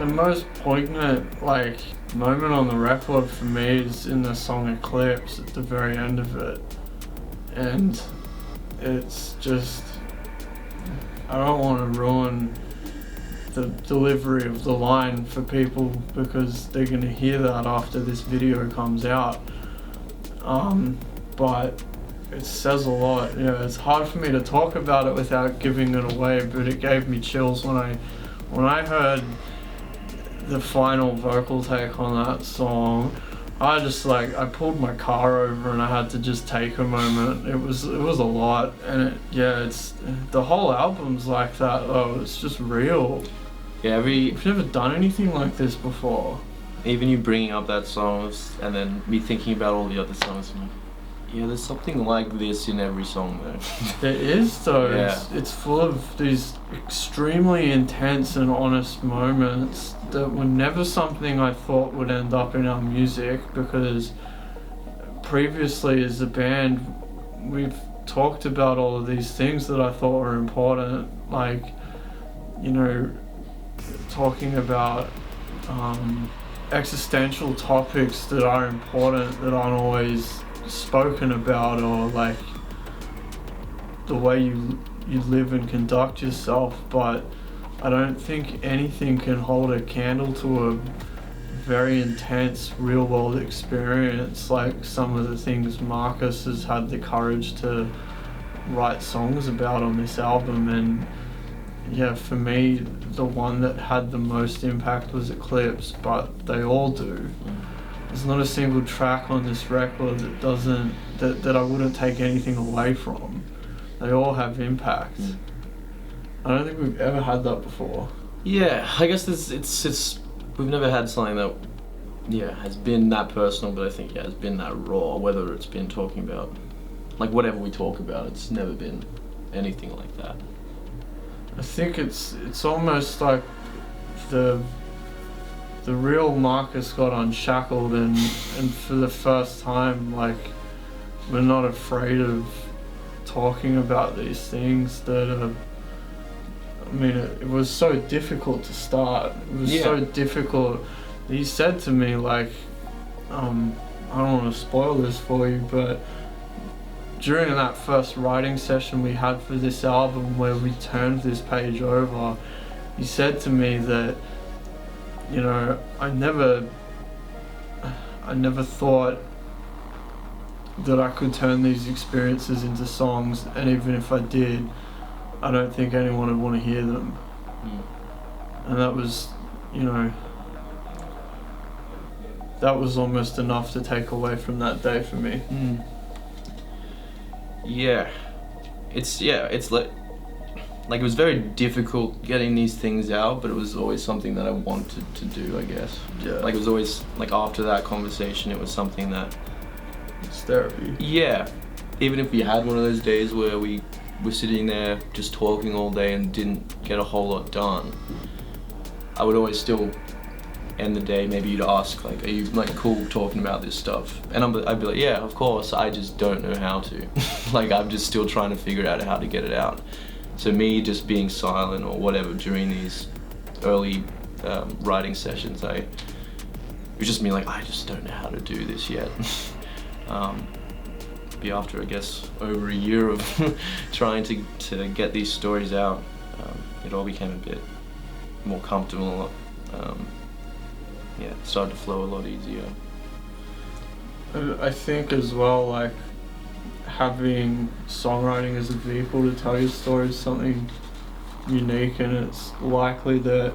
The most poignant, like, moment on the record for me is in the song Eclipse at the very end of it. And it's just, I don't want to ruin the delivery of the line for people because they're going to hear that after this video comes out. But it says a lot. You know, it's hard for me to talk about it without giving it away, but it gave me chills when I heard the final vocal take on that song. I just I pulled my car over and I had to just take a moment. It was a lot, and it's the whole album's like that though. It's just real. Yeah, we've never done anything like this before. Even you bringing up that song and then me thinking about all the other songs, I'm like, yeah, there's something like this in every song though. There is though. Yeah. It's full of these extremely intense and honest moments that were never something I thought would end up in our music, because previously as a band we've talked about all of these things that I thought were important, like, you know, talking about existential topics that are important that aren't always spoken about, or like the way you live and conduct yourself. But I don't think anything can hold a candle to a very intense real world experience like some of the things Marcus has had the courage to write songs about on this album. And yeah, for me, the one that had the most impact was Eclipse, but they all do. There's not a single track on this record that I wouldn't take anything away from. They all have impact. I don't think we've ever had that before. Yeah, I guess it's we've never had something that has been that personal, but I think has been that raw. Whether it's been talking about like whatever we talk about, it's never been anything like that. I think it's almost like the real Marcus got unshackled, and for the first time, like, we're not afraid of talking about these things that are, I mean, it was so difficult to start. It was so difficult. He said to me, like, I don't want to spoil this for you, but during that first writing session we had for this album where we turned this page over, he said to me that, you know, I never thought that I could turn these experiences into songs, and even if I did, I don't think anyone would want to hear them. And that was, you know, that was almost enough to take away from that day for me. Yeah, it's like it was very difficult getting these things out, but it was always something that I wanted to do, I guess. Yeah. Like it was always, like after that conversation, it was something that... It's therapy. Yeah. Even if we had one of those days where we were sitting there just talking all day and didn't get a whole lot done, I would always still end the day, maybe you'd ask, like, are you like cool talking about this stuff? And I'd be like, yeah, of course, I just don't know how to. Like, I'm just still trying to figure out how to get it out. So me just being silent or whatever during these early writing sessions, it was just me like, I just don't know how to do this yet. Be after, I guess, over a year of trying to get these stories out, it all became a bit more comfortable. It started to flow a lot easier. I think as well, like, having songwriting as a vehicle to tell your story is something unique, and it's likely that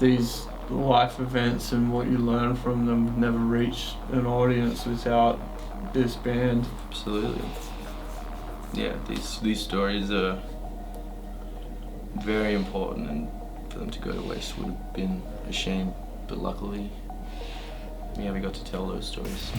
these life events and what you learn from them would never reach an audience without this band. Absolutely. Yeah, these stories are very important, and for them to go to waste would have been a shame, but luckily, yeah, we got to tell those stories.